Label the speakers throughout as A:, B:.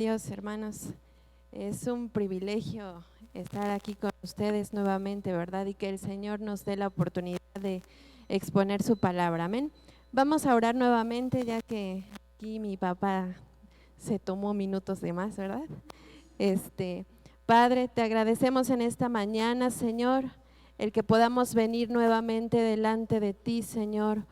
A: Dios, hermanos, es un privilegio estar aquí con ustedes nuevamente, ¿verdad? Y que el Señor nos dé la oportunidad de exponer su palabra, amén. Vamos a orar nuevamente, ya que aquí mi papá se tomó minutos de más, ¿verdad? Padre, te agradecemos en esta mañana, Señor, el que podamos venir nuevamente delante de ti, Señor,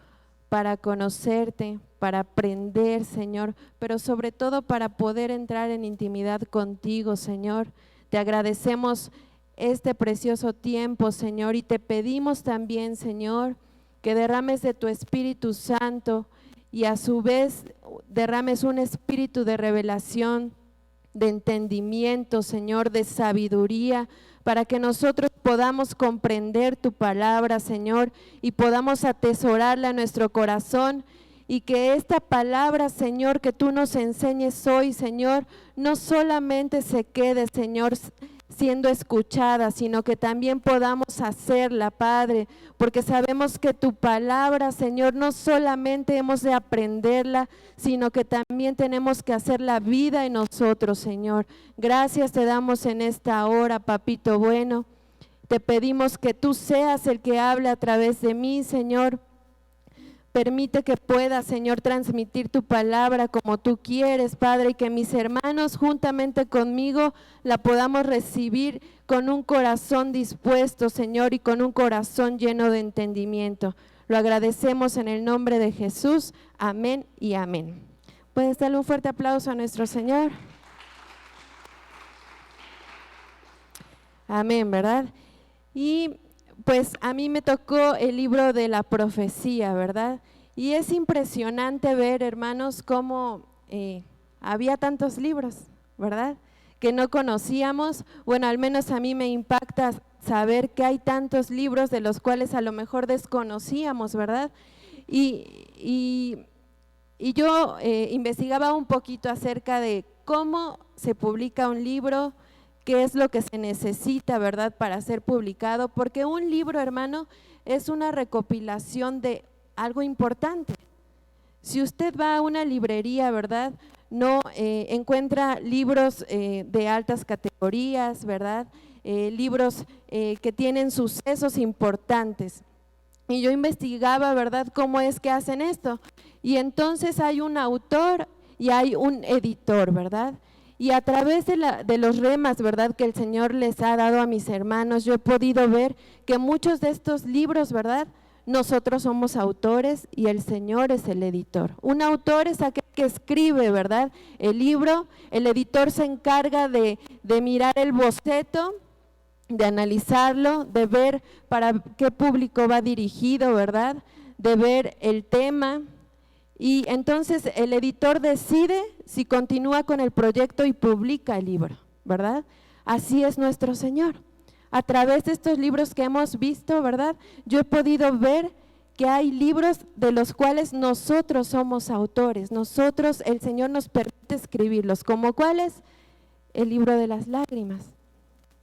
A: para conocerte, para aprender, Señor, pero sobre todo para poder entrar en intimidad contigo, Señor. Te agradecemos este precioso tiempo, Señor, y te pedimos también, Señor, que derrames de tu Espíritu Santo y a su vez derrames un espíritu de revelación, de entendimiento, Señor, de sabiduría, para que nosotros podamos comprender tu palabra, Señor, y podamos atesorarla en nuestro corazón, y que esta palabra, Señor, que tú nos enseñes hoy, Señor, no solamente se quede, Señor, siendo escuchada, sino que también podamos hacerla, Padre, porque sabemos que tu palabra, Señor, no solamente hemos de aprenderla, sino que también tenemos que hacer la vida en nosotros, Señor. Gracias te damos en esta hora, Papito bueno. Te pedimos que tú seas el que hable a través de mí, Señor. Permite que pueda, Señor, transmitir tu palabra como tú quieres, Padre, y que mis hermanos juntamente conmigo la podamos recibir con un corazón dispuesto, Señor, y con un corazón lleno de entendimiento. Lo agradecemos en el nombre de Jesús. Amén y amén. ¿Puedes darle un fuerte aplauso a nuestro Señor? Amén, ¿verdad? Y pues a mí me tocó el libro de la profecía, ¿verdad? Y es impresionante ver, hermanos, cómo había tantos libros, ¿verdad? Que no conocíamos. Bueno, al menos a mí me impacta saber que hay tantos libros de los cuales a lo mejor desconocíamos, ¿verdad? Y yo investigaba un poquito acerca de cómo se publica un libro, qué es lo que se necesita, ¿verdad?, para ser publicado, porque un libro, hermano, es una recopilación de algo importante. Si usted va a una librería, ¿verdad?, no encuentra libros de altas categorías, ¿verdad?, libros que tienen sucesos importantes. Y yo investigaba, ¿verdad?, cómo es que hacen esto. Y entonces hay un autor y hay un editor, ¿verdad?, y a través de los remas, ¿verdad?, que el Señor les ha dado a mis hermanos, yo he podido ver que muchos de estos libros, ¿verdad?, nosotros somos autores y el Señor es el editor. Un autor es aquel que escribe, ¿verdad?, el libro. El editor se encarga de mirar el boceto, de analizarlo, de ver para qué público va dirigido, ¿verdad?, de ver el tema. Y entonces el editor decide si continúa con el proyecto y publica el libro, ¿verdad? Así es nuestro Señor. A través de estos libros que hemos visto, ¿verdad?, yo he podido ver que hay libros de los cuales nosotros somos autores. Nosotros, el Señor nos permite escribirlos. ¿Como cuáles? El libro de las lágrimas.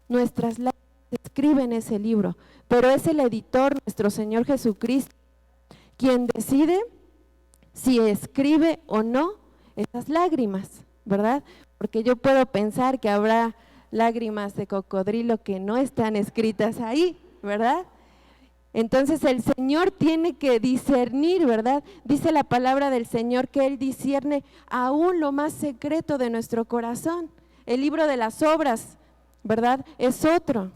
A: Nuestras lágrimas escriben ese libro, pero es el editor, nuestro Señor Jesucristo, quien decide si escribe o no esas lágrimas, ¿verdad? Porque yo puedo pensar que habrá lágrimas de cocodrilo que no están escritas ahí, ¿verdad? Entonces el Señor tiene que discernir, ¿verdad? Dice la palabra del Señor que Él discierne aún lo más secreto de nuestro corazón. El libro de las obras, ¿verdad?, es otro.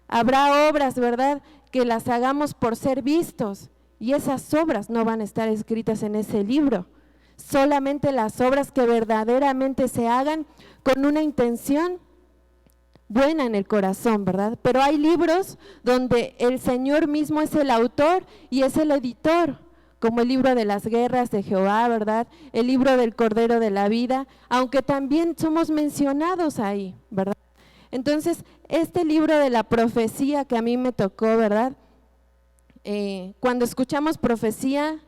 A: Habrá obras, ¿verdad?, que las hagamos por ser vistos, y esas obras no van a estar escritas en ese libro. Solamente las obras que verdaderamente se hagan con una intención buena en el corazón, ¿verdad? Pero hay libros donde el Señor mismo es el autor y es el editor, como el libro de las guerras de Jehová, ¿verdad?, el libro del Cordero de la Vida, aunque también somos mencionados ahí, ¿verdad? Entonces, este libro de la profecía que a mí me tocó, ¿verdad?, cuando escuchamos profecía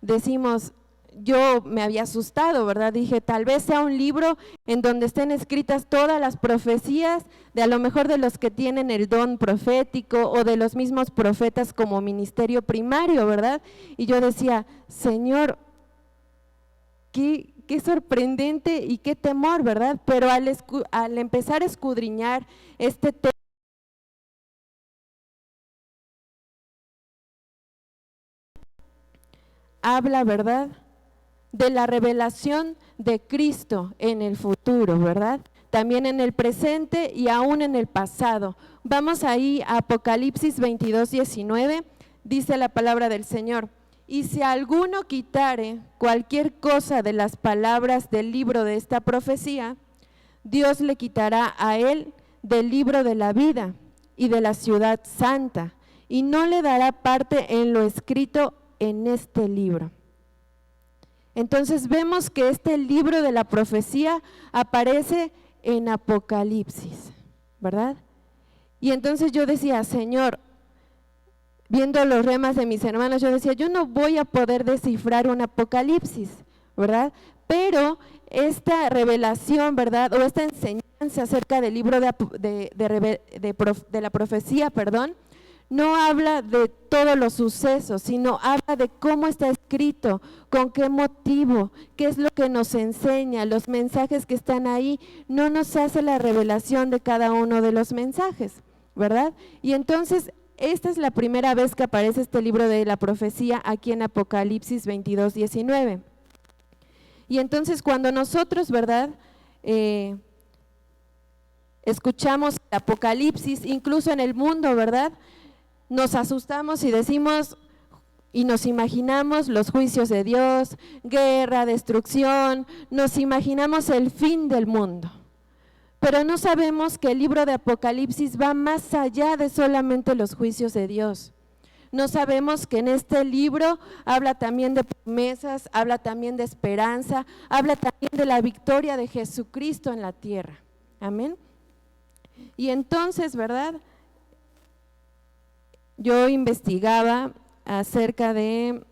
A: decimos, yo me había asustado, ¿verdad? Dije, tal vez sea un libro en donde estén escritas todas las profecías, de a lo mejor de los que tienen el don profético o de los mismos profetas como ministerio primario, ¿verdad? Y yo decía, Señor, ¿qué qué sorprendente y qué temor, ¿verdad? Pero al empezar a escudriñar este tema, habla, ¿verdad?, de la revelación de Cristo en el futuro, ¿verdad? También en el presente y aún en el pasado. Vamos ahí a Apocalipsis 22:19, dice la palabra del Señor: y si alguno quitare cualquier cosa de las palabras del libro de esta profecía, Dios le quitará a él del libro de la vida y de la ciudad santa, y no le dará parte en lo escrito en este libro. Entonces vemos que este libro de la profecía aparece en Apocalipsis, ¿verdad? Y entonces yo decía, Señor, viendo los remas de mis hermanos, yo decía, yo no voy a poder descifrar un Apocalipsis, ¿verdad? Pero esta revelación, ¿verdad?, o esta enseñanza acerca del libro de la profecía, perdón, no habla de todos los sucesos, sino habla de cómo está escrito, con qué motivo, qué es lo que nos enseña, los mensajes que están ahí. No nos hace la revelación de cada uno de los mensajes, ¿verdad? Y entonces, esta es la primera vez que aparece este libro de la profecía aquí en Apocalipsis 22:19. Y entonces cuando nosotros, ¿verdad?, escuchamos Apocalipsis, incluso en el mundo, ¿verdad?, nos asustamos y decimos y nos imaginamos los juicios de Dios, guerra, destrucción, nos imaginamos el fin del mundo. Pero no sabemos que el libro de Apocalipsis va más allá de solamente los juicios de Dios. No sabemos que en este libro habla también de promesas, habla también de esperanza, habla también de la victoria de Jesucristo en la tierra. Amén. Y entonces, ¿verdad?, yo investigaba acerca de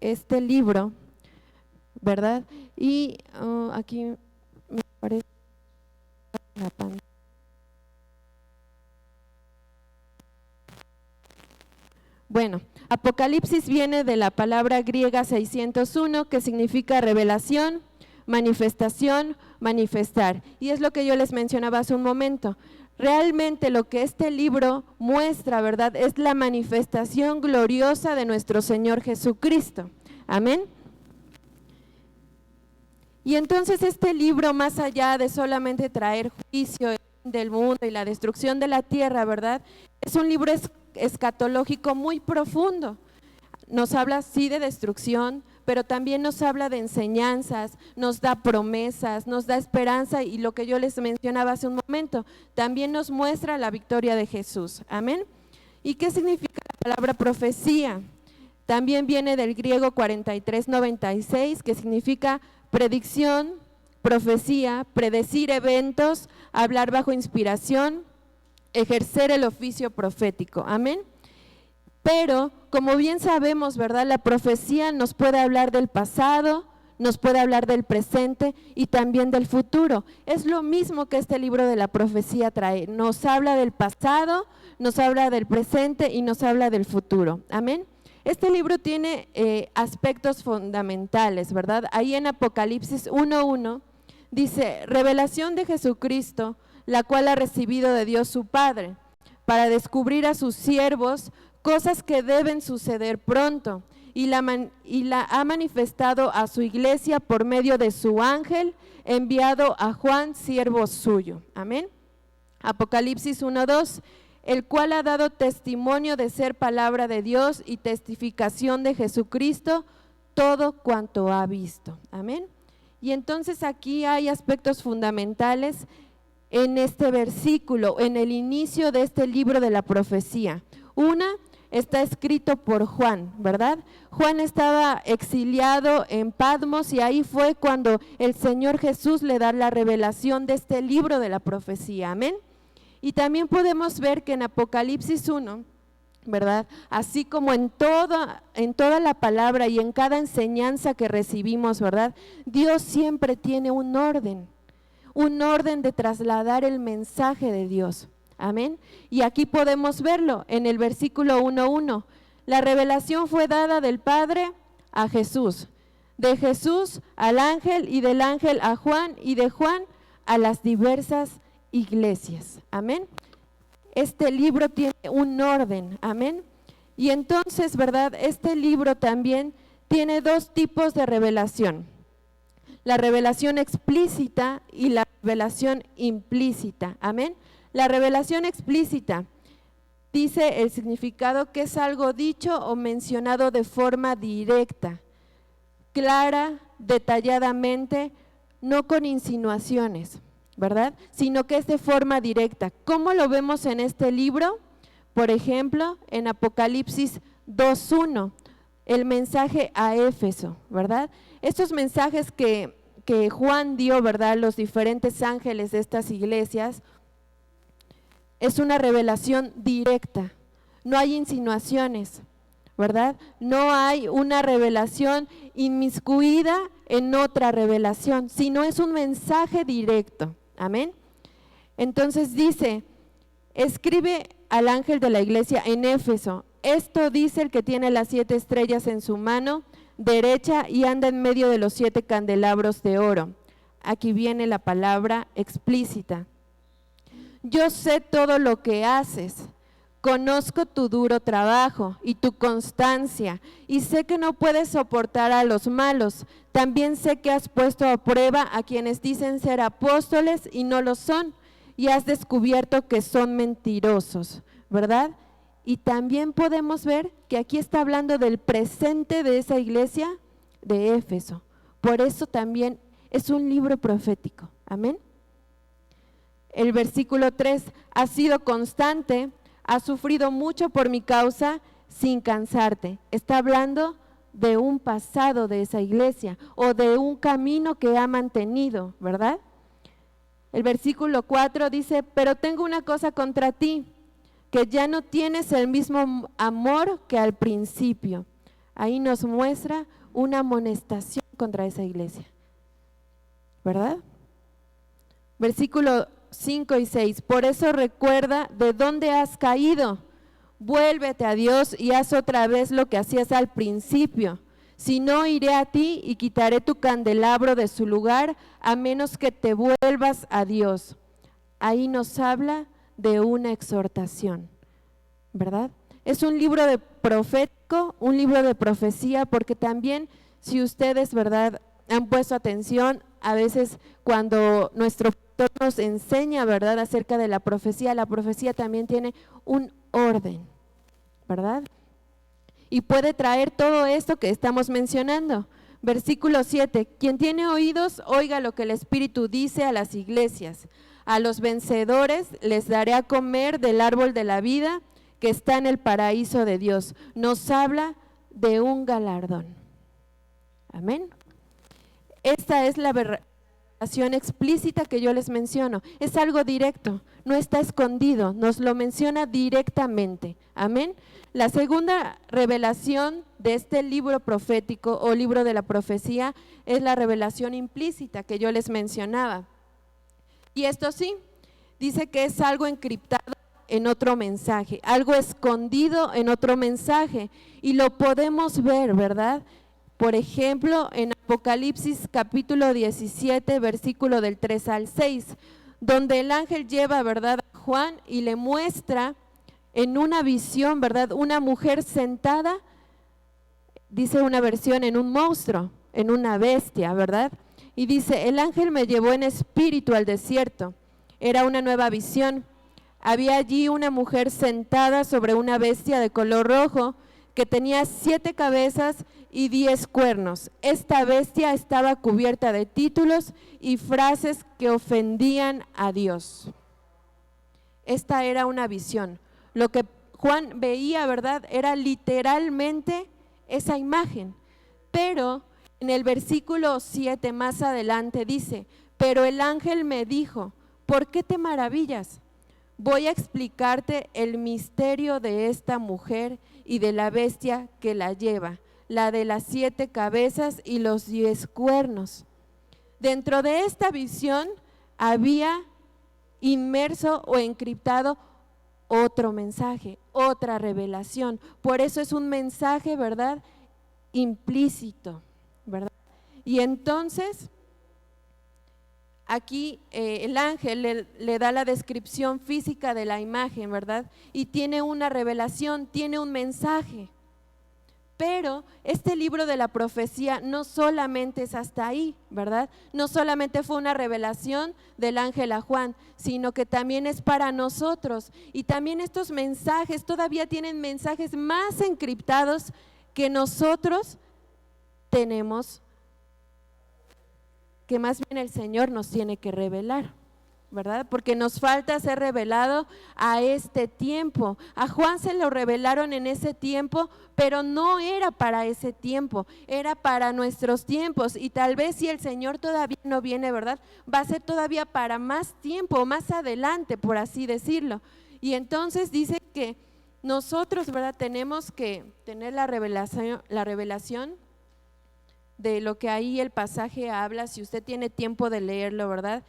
A: este libro, ¿verdad? Y aquí me parece la pantalla. Bueno, Apocalipsis viene de la palabra griega 601, que significa revelación, manifestación, manifestar. Y es lo que yo les mencionaba hace un momento. Realmente lo que este libro muestra, ¿verdad?, es la manifestación gloriosa de nuestro Señor Jesucristo. Amén. Y entonces este libro, más allá de solamente traer juicio del mundo y la destrucción de la tierra, ¿verdad?, es un libro escatológico muy profundo. Nos habla sí de destrucción, pero también nos habla de enseñanzas, nos da promesas, nos da esperanza, y lo que yo les mencionaba hace un momento, también nos muestra la victoria de Jesús. Amén. ¿Y qué significa la palabra profecía? También viene del griego 4396, que significa predicción, profecía, predecir eventos, hablar bajo inspiración, ejercer el oficio profético. Amén. Pero, como bien sabemos, ¿verdad?, la profecía nos puede hablar del pasado, nos puede hablar del presente y también del futuro. Es lo mismo que este libro de la profecía trae. Nos habla del pasado, nos habla del presente y nos habla del futuro. Amén. Este libro tiene aspectos fundamentales, ¿verdad? Ahí en Apocalipsis 1:1 dice: revelación de Jesucristo, la cual ha recibido de Dios su Padre, para descubrir a sus siervos cosas que deben suceder pronto, y la ha manifestado a su iglesia por medio de su ángel, enviado a Juan, siervo suyo. Amén. Apocalipsis 1:2, el cual ha dado testimonio de ser palabra de Dios y testificación de Jesucristo, todo cuanto ha visto. Amén. Y entonces aquí hay aspectos fundamentales en este versículo, en el inicio de este libro de la profecía. Una, está escrito por Juan, ¿verdad? Juan estaba exiliado en Patmos y ahí fue cuando el Señor Jesús le da la revelación de este libro de la profecía. Amén. Y también podemos ver que en Apocalipsis 1, ¿verdad?, así como en toda la palabra y en cada enseñanza que recibimos, ¿verdad?, Dios siempre tiene un orden de trasladar el mensaje de Dios. Amén. Y aquí podemos verlo en el versículo 1:1. La revelación fue dada del Padre a Jesús. de Jesús al ángel y del ángel a Juan y de Juan a las diversas iglesias. Amén. Este libro tiene un orden, amén. Y entonces, ¿verdad? Este libro también tiene dos tipos de revelación: la revelación explícita y la revelación implícita, amén. La revelación explícita dice el significado que es algo dicho o mencionado de forma directa, clara, detalladamente, no con insinuaciones, ¿verdad? Sino que es de forma directa. ¿Cómo lo vemos en este libro? Por ejemplo, en Apocalipsis 2:1, el mensaje a Éfeso, ¿verdad? Estos mensajes que Juan dio, ¿verdad?, los diferentes ángeles de estas iglesias, es una revelación directa, no hay insinuaciones, ¿verdad? No hay una revelación inmiscuida en otra revelación, sino es un mensaje directo, amén. Entonces dice, escribe al ángel de la iglesia en Éfeso, esto dice el que tiene las 7 estrellas en su mano derecha y anda en medio de los 7 candelabros de oro. Aquí viene la palabra explícita. Yo sé todo lo que haces, conozco tu duro trabajo y tu constancia, y sé que no puedes soportar a los malos. También sé que has puesto a prueba a quienes dicen ser apóstoles y no lo son, y has descubierto que son mentirosos, ¿verdad? Y también podemos ver que aquí está hablando del presente de esa iglesia de Éfeso. Por eso también es un libro profético, amén. El versículo 3, has sido constante, has sufrido mucho por mi causa sin cansarte. Está hablando de un pasado de esa iglesia o de un camino que ha mantenido, ¿verdad? El versículo 4 dice, pero tengo una cosa contra ti, que ya no tienes el mismo amor que al principio. Ahí nos muestra una amonestación contra esa iglesia, ¿verdad? Versículo 5 y 6, por eso recuerda de dónde has caído, vuélvete a Dios y haz otra vez lo que hacías al principio. Si no, iré a ti y quitaré tu candelabro de su lugar, a menos que te vuelvas a Dios. Ahí nos habla de una exhortación, ¿verdad? Es un libro de profético, un libro de profecía, porque también, si ustedes, ¿verdad?, han puesto atención, a veces cuando nuestro pastor nos enseña, ¿verdad?, acerca de la profecía también tiene un orden, ¿verdad? Y puede traer todo esto que estamos mencionando. Versículo 7, quien tiene oídos, oiga lo que el Espíritu dice a las iglesias. A los vencedores les daré a comer del árbol de la vida que está en el paraíso de Dios. Nos habla de un galardón. Amén. Esta es la revelación explícita que yo les menciono. Es algo directo, no está escondido, nos lo menciona directamente. Amén. La segunda revelación de este libro profético o libro de la profecía es la revelación implícita que yo les mencionaba. Y esto sí, dice que es algo encriptado en otro mensaje, algo escondido en otro mensaje, y lo podemos ver, ¿verdad? Por ejemplo, en Apocalipsis capítulo 17, versículo del 3 al 6, donde el ángel lleva, ¿verdad?, a Juan y le muestra en una visión, ¿verdad?, una mujer sentada, dice una versión, en un monstruo, en una bestia, ¿verdad? Y dice, el ángel me llevó en espíritu al desierto, era una nueva visión. Había allí una mujer sentada sobre una bestia de color rojo que tenía 7 cabezas y 10 cuernos. Esta bestia estaba cubierta de títulos y frases que ofendían a Dios. Esta era una visión. Lo que Juan veía, ¿verdad?, era literalmente esa imagen. Pero en el versículo 7 más adelante dice, pero el ángel me dijo, ¿por qué te maravillas? Voy a explicarte el misterio de esta mujer y de la bestia que la lleva, la de las 7 cabezas y los 10 cuernos. Dentro de esta visión había inmerso o encriptado otro mensaje, otra revelación. Por eso es un mensaje, ¿verdad?, implícito, ¿verdad? Y entonces, aquí el ángel le da la descripción física de la imagen, ¿verdad? Y tiene una revelación, tiene un mensaje. Pero este libro de la profecía no solamente es hasta ahí, ¿verdad? No solamente fue una revelación del ángel a Juan, sino que también es para nosotros. Y también estos mensajes todavía tienen mensajes más encriptados que nosotros tenemos, que más bien el Señor nos tiene que revelar, ¿verdad? Porque nos falta ser revelado a este tiempo. A Juan se lo revelaron en ese tiempo, pero no era para ese tiempo, era para nuestros tiempos. Y tal vez si el Señor todavía no viene, ¿verdad? Va a ser todavía para más tiempo, más adelante, por así decirlo. Y entonces dice que nosotros, ¿verdad? Tenemos que tener la revelación de lo que ahí el pasaje habla, si usted tiene tiempo de leerlo, ¿verdad?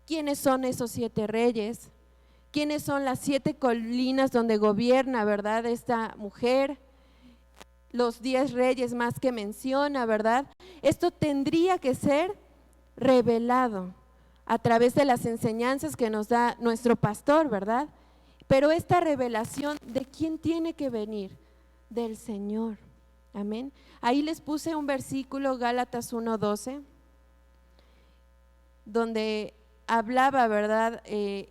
A: ¿Quiénes son esos 7 reyes? ¿Quiénes son las 7 colinas donde gobierna, verdad, esta mujer? Los 10 reyes más que menciona, ¿verdad? Esto tendría que ser revelado a través de las enseñanzas que nos da nuestro pastor, ¿verdad? Pero esta revelación, ¿de quién tiene que venir? Del Señor. Amén. Ahí les puse un versículo, Gálatas 1:12, donde hablaba, ¿verdad?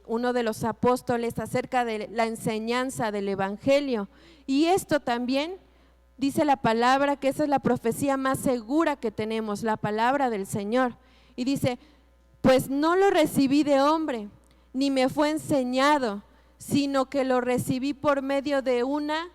A: Uno de los apóstoles acerca de la enseñanza del evangelio. Y esto también dice la palabra que esa es la profecía más segura que tenemos, la palabra del Señor. Y dice, pues no lo recibí de hombre, ni me fue enseñado, sino que lo recibí por medio de una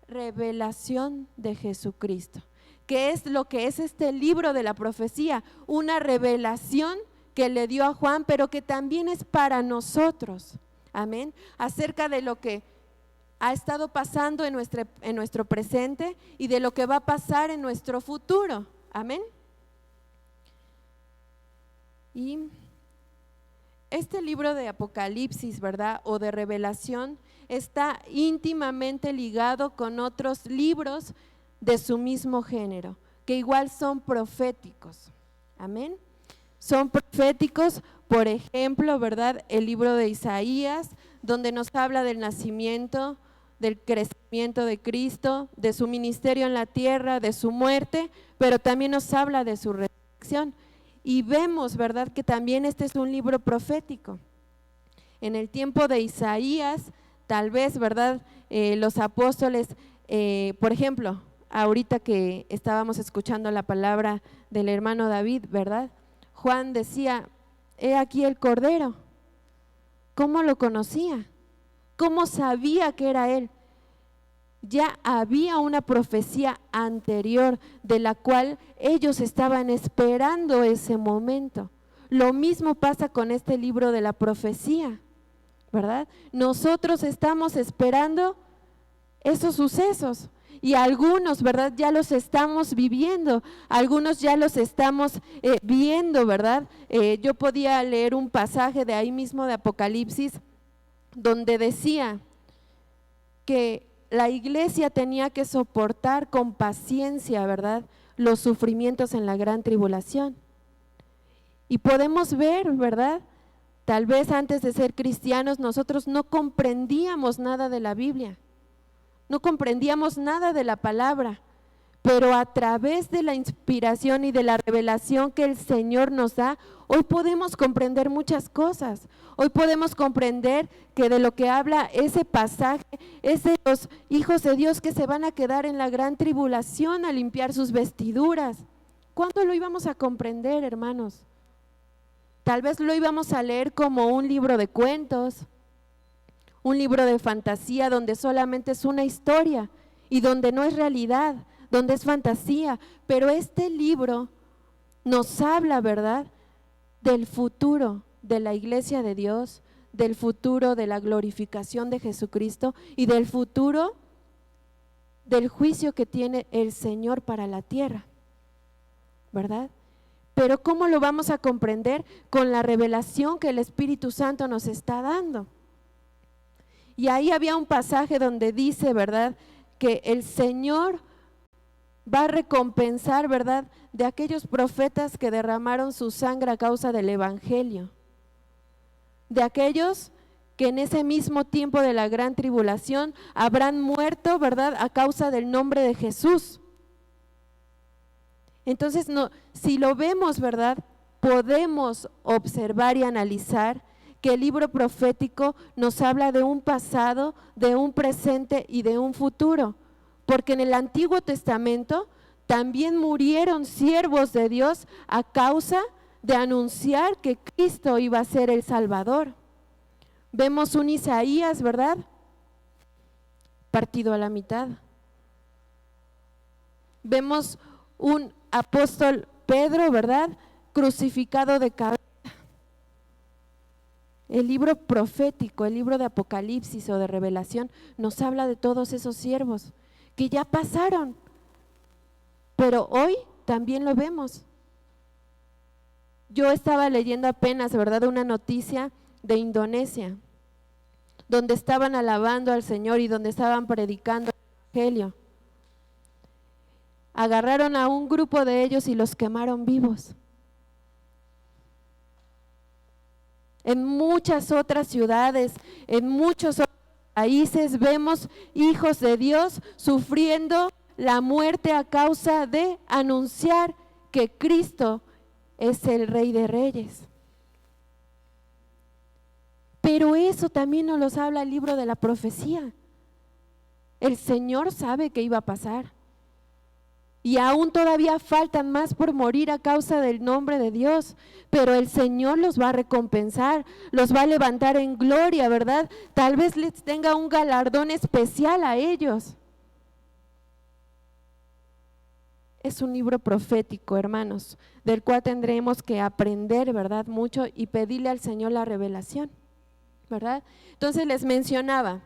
A: revelación de Jesucristo. ¿Qué es lo que es este libro de la profecía? Una revelación que le dio a Juan, pero que también es para nosotros, amén, acerca de lo que ha estado pasando en nuestro presente y de lo que va a pasar en nuestro futuro, amén. Y este libro de Apocalipsis, ¿verdad? O de Revelación, está íntimamente ligado con otros libros de su mismo género, que igual son proféticos, amén. Son proféticos, por ejemplo, ¿verdad? El libro de Isaías, donde nos habla del nacimiento, del crecimiento de Cristo, de su ministerio en la tierra, de su muerte, pero también nos habla de su resurrección. Y vemos, ¿verdad?, que también este es un libro profético. En el tiempo de Isaías, tal vez, ¿verdad?, los apóstoles, por ejemplo, ahorita que estábamos escuchando la palabra del hermano David, ¿verdad?, Juan decía, he aquí el Cordero. ¿Cómo lo conocía? ¿Cómo sabía que era él? Ya había una profecía anterior de la cual ellos estaban esperando ese momento. Lo mismo pasa con este libro de la profecía, ¿verdad? Nosotros estamos esperando esos sucesos. Y algunos, ¿verdad?, ya los estamos viviendo, algunos ya los estamos viendo, ¿verdad? Yo podía leer un pasaje de ahí mismo de Apocalipsis donde decía que la iglesia tenía que soportar con paciencia, ¿verdad?, los sufrimientos en la gran tribulación. Y podemos ver, ¿verdad?, tal vez antes de ser cristianos nosotros no comprendíamos nada de la Biblia. No comprendíamos nada de la palabra, pero a través de la inspiración y de la revelación que el Señor nos da, hoy podemos comprender muchas cosas. Hoy podemos comprender que de lo que habla ese pasaje es de los hijos de Dios que se van a quedar en la gran tribulación a limpiar sus vestiduras. ¿Cuándo lo íbamos a comprender, hermanos? Tal vez lo íbamos a leer como un libro de cuentos, un libro de fantasía donde solamente es una historia y donde no es realidad, donde es fantasía, pero este libro nos habla, ¿verdad?, del futuro de la iglesia de Dios, del futuro de la glorificación de Jesucristo y del futuro del juicio que tiene el Señor para la tierra, ¿verdad? Pero ¿cómo lo vamos a comprender? Con la revelación que el Espíritu Santo nos está dando. Y ahí había un pasaje donde dice, ¿verdad?, que el Señor va a recompensar, ¿verdad?, de aquellos profetas que derramaron su sangre a causa del evangelio, de aquellos que en ese mismo tiempo de la gran tribulación habrán muerto, ¿verdad?, a causa del nombre de Jesús. Entonces, no, si lo vemos, ¿verdad?, podemos observar y analizar que el libro profético nos habla de un pasado, de un presente y de un futuro, porque en el Antiguo Testamento también murieron siervos de Dios a causa de anunciar que Cristo iba a ser el Salvador. Vemos un Isaías, ¿verdad?, partido a la mitad. Vemos un apóstol Pedro, ¿verdad?, crucificado de cabeza. El libro profético, el libro de Apocalipsis o de Revelación nos habla de todos esos siervos que ya pasaron, pero hoy también lo vemos. Yo estaba leyendo apenas, ¿verdad?, una noticia de Indonesia, donde estaban alabando al Señor y donde estaban predicando el Evangelio. Agarraron a un grupo de ellos y los quemaron vivos. En muchas otras ciudades, en muchos otros países vemos hijos de Dios sufriendo la muerte a causa de anunciar que Cristo es el Rey de Reyes. Pero eso también nos lo habla el libro de la profecía. El Señor sabe que iba a pasar. Y aún todavía faltan más por morir a causa del nombre de Dios, pero el Señor los va a recompensar, los va a levantar en gloria, ¿verdad? Tal vez les tenga un galardón especial a ellos. Es un libro profético, hermanos, del cual tendremos que aprender, ¿verdad?, mucho y pedirle al Señor la revelación, ¿verdad? Entonces les mencionaba,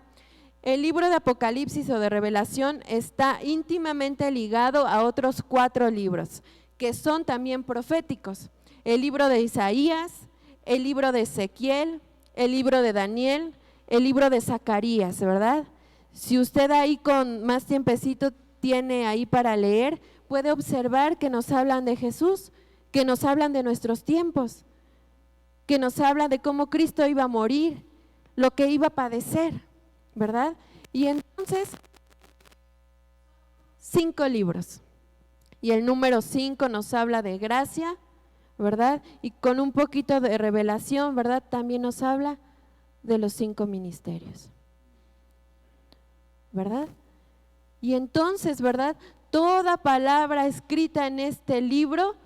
A: el libro de Apocalipsis o de Revelación está íntimamente ligado a otros 4 libros que son también proféticos. El libro de Isaías, el libro de Ezequiel, el libro de Daniel, el libro de Zacarías, ¿verdad? Si usted ahí con más tiempecito tiene ahí para leer, puede observar que nos hablan de Jesús, que nos hablan de nuestros tiempos, que nos hablan de cómo Cristo iba a morir, lo que iba a padecer, ¿verdad? Y entonces, 5 libros. Y el número 5 nos habla de gracia, ¿verdad? Y con un poquito de revelación, ¿verdad?, también nos habla de los 5 ministerios, ¿verdad? Y entonces, ¿verdad?, toda palabra escrita en este libro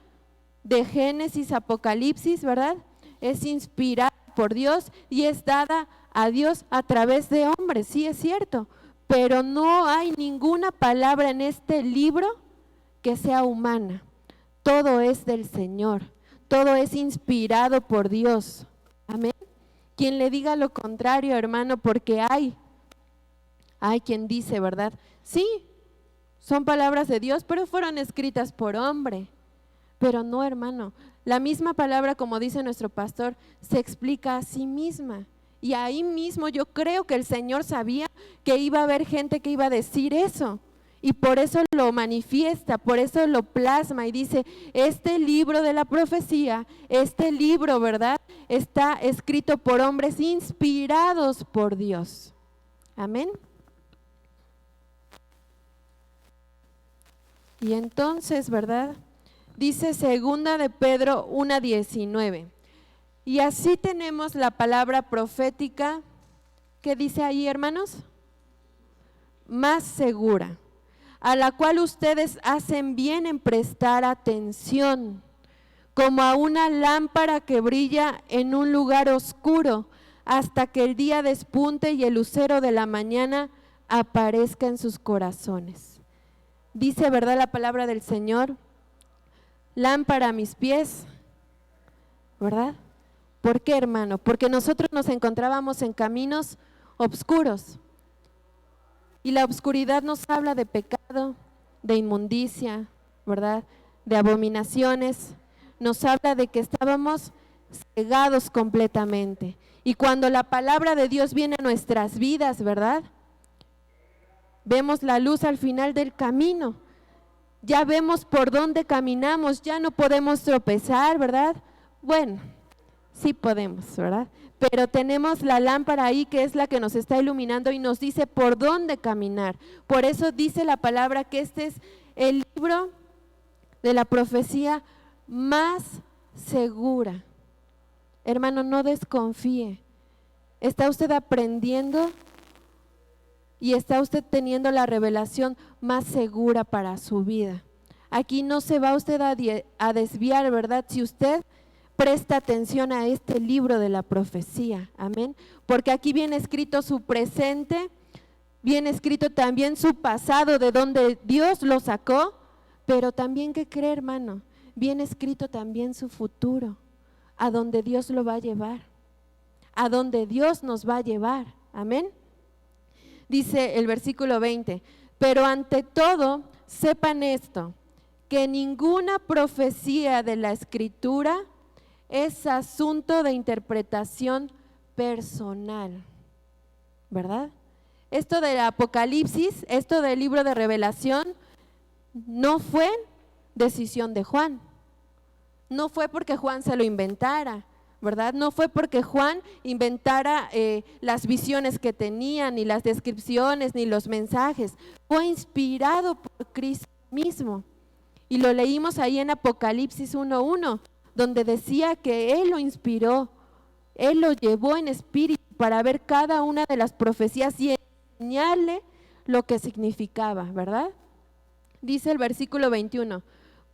A: de Génesis, Apocalipsis, ¿verdad?, es inspirada por Dios y es dada a Dios a través de hombres, sí es cierto, pero no hay ninguna palabra en este libro que sea humana. Todo es del Señor, todo es inspirado por Dios. Amén. Quien le diga lo contrario, hermano, porque hay quien dice, ¿verdad? Sí, son palabras de Dios, pero fueron escritas por hombre. Pero no, hermano, la misma palabra, como dice nuestro pastor, se explica a sí misma. Y ahí mismo yo creo que el Señor sabía que iba a haber gente que iba a decir eso. Y por eso lo manifiesta, por eso lo plasma y dice, este libro de la profecía, este libro, ¿verdad?, está escrito por hombres inspirados por Dios. Amén. Y entonces, ¿verdad?, dice 2 de Pedro 1:19. Y así tenemos la palabra profética, ¿qué dice ahí, hermanos? Más segura, a la cual ustedes hacen bien en prestar atención, como a una lámpara que brilla en un lugar oscuro, hasta que el día despunte y el lucero de la mañana aparezca en sus corazones. Dice, ¿verdad?, la palabra del Señor, lámpara a mis pies, ¿verdad? ¿Por qué, hermano? Porque nosotros nos encontrábamos en caminos oscuros y la oscuridad nos habla de pecado, de inmundicia, ¿verdad?, de abominaciones, nos habla de que estábamos cegados completamente. Y cuando la palabra de Dios viene a nuestras vidas, ¿verdad?, vemos la luz al final del camino. ya vemos por dónde caminamos, ya no podemos tropezar, ¿verdad? Bueno, sí podemos, ¿verdad? Pero tenemos la lámpara ahí que es la que nos está iluminando y nos dice por dónde caminar. Por eso dice la palabra que este es el libro de la profecía más segura. Hermano, no desconfíe. ¿Está usted aprendiendo y está usted teniendo la revelación más segura para su vida? Aquí no se va usted a desviar, ¿verdad? Si usted presta atención a este libro de la profecía, amén. Porque aquí viene escrito su presente, viene escrito también su pasado, de donde Dios lo sacó, pero también, ¿qué cree, hermano? Viene escrito también su futuro, a donde Dios lo va a llevar, a donde Dios nos va a llevar, amén. Dice el versículo 20, pero ante todo sepan esto, que ninguna profecía de la Escritura es asunto de interpretación personal, ¿verdad? Esto del Apocalipsis, esto del libro de Revelación, no fue decisión de Juan, no fue porque Juan se lo inventara, ¿verdad? No fue porque Juan inventara las visiones que tenía, ni las descripciones, ni los mensajes. Fue inspirado por Cristo mismo. Y lo leímos ahí en Apocalipsis 1:1, donde decía que Él lo inspiró, Él lo llevó en espíritu para ver cada una de las profecías y enseñarle lo que significaba, ¿verdad? Dice el versículo 21,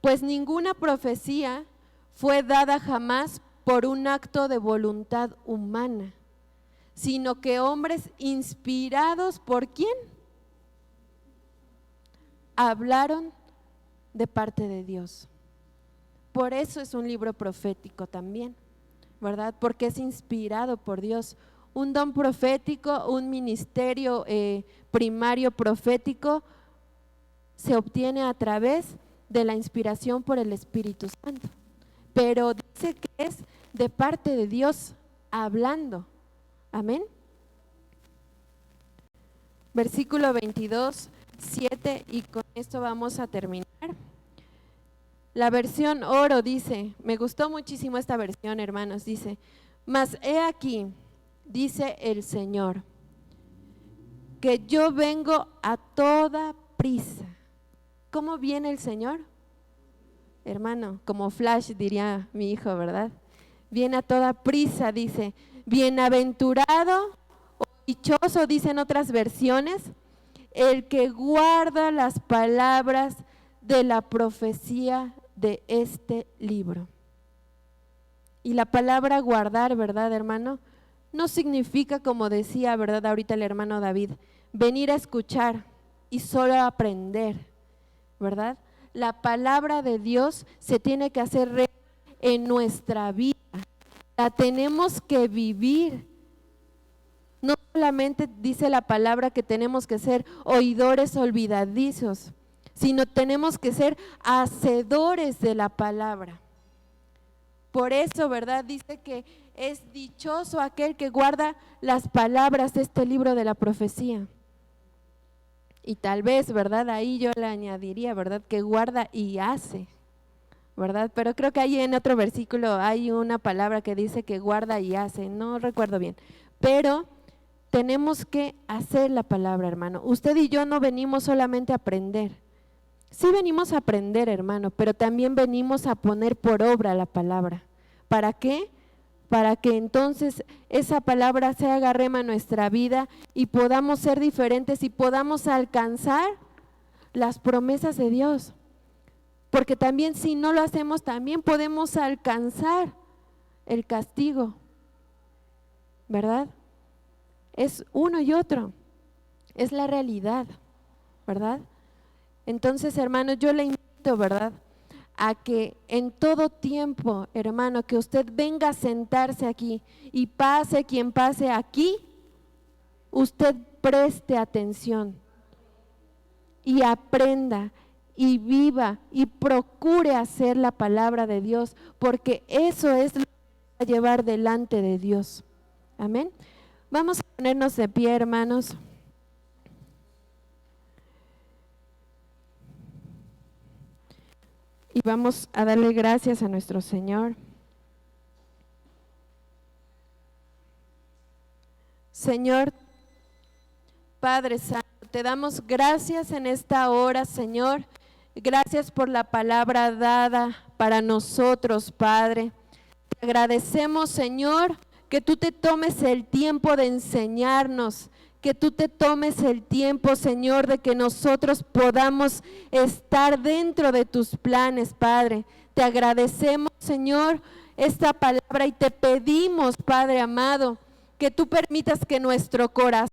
A: pues ninguna profecía fue dada jamás por un acto de voluntad humana, sino que hombres inspirados ¿por quién? Hablaron de parte de Dios. Por eso es un libro profético también, ¿verdad? Porque es inspirado por Dios. Un don profético, un ministerio primario profético se obtiene a través de la inspiración por el Espíritu Santo. Pero dice que es de parte de Dios hablando. Amén. Versículo 22, 7, y con esto vamos a terminar. La versión oro dice, me gustó muchísimo esta versión, hermanos, dice, mas he aquí, dice el Señor, que yo vengo a toda prisa. ¿Cómo viene el Señor? Hermano, como flash diría mi hijo, ¿verdad? Viene a toda prisa, dice, bienaventurado o dichoso, dicen otras versiones, el que guarda las palabras de la profecía de este libro. Y la palabra guardar, ¿verdad, hermano? No significa, como decía, ¿verdad? Ahorita el hermano David, venir a escuchar y solo aprender, ¿verdad? La palabra de Dios se tiene que hacer real en nuestra vida, la tenemos que vivir. No solamente dice la palabra que tenemos que ser oidores olvidadizos, sino tenemos que ser hacedores de la palabra. Por eso, ¿verdad? Dice que es dichoso aquel que guarda las palabras de este libro de la profecía. Y tal vez, ¿verdad? Ahí yo le añadiría, ¿verdad? Que guarda y hace, ¿verdad? Pero creo que ahí en otro versículo hay una palabra que dice que guarda y hace, no recuerdo bien. Pero tenemos que hacer la palabra, hermano. Usted y yo no venimos solamente a aprender. Sí venimos a aprender, hermano, pero también venimos a poner por obra la palabra. ¿Para qué? Para que entonces esa palabra se haga rema en nuestra vida y podamos ser diferentes y podamos alcanzar las promesas de Dios. Porque también si no lo hacemos, también podemos alcanzar el castigo, ¿verdad? Es uno y otro, es la realidad, ¿verdad? Entonces, hermano, yo le invito, ¿verdad?, a que en todo tiempo, hermano, que usted venga a sentarse aquí y pase quien pase aquí, usted preste atención y aprenda y viva y procure hacer la palabra de Dios, porque eso es lo que va a llevar delante de Dios. Amén. Vamos a ponernos de pie, hermanos. y vamos a darle gracias a nuestro Señor. Señor, Padre Santo, te damos gracias en esta hora, Señor. Gracias por la palabra dada para nosotros, Padre. Te agradecemos, Señor, que tú te tomes el tiempo de enseñarnos, que tú te tomes el tiempo, Señor, de que nosotros podamos estar dentro de tus planes, Padre. Te agradecemos, Señor, esta palabra y te pedimos, Padre amado, que tú permitas que nuestro corazón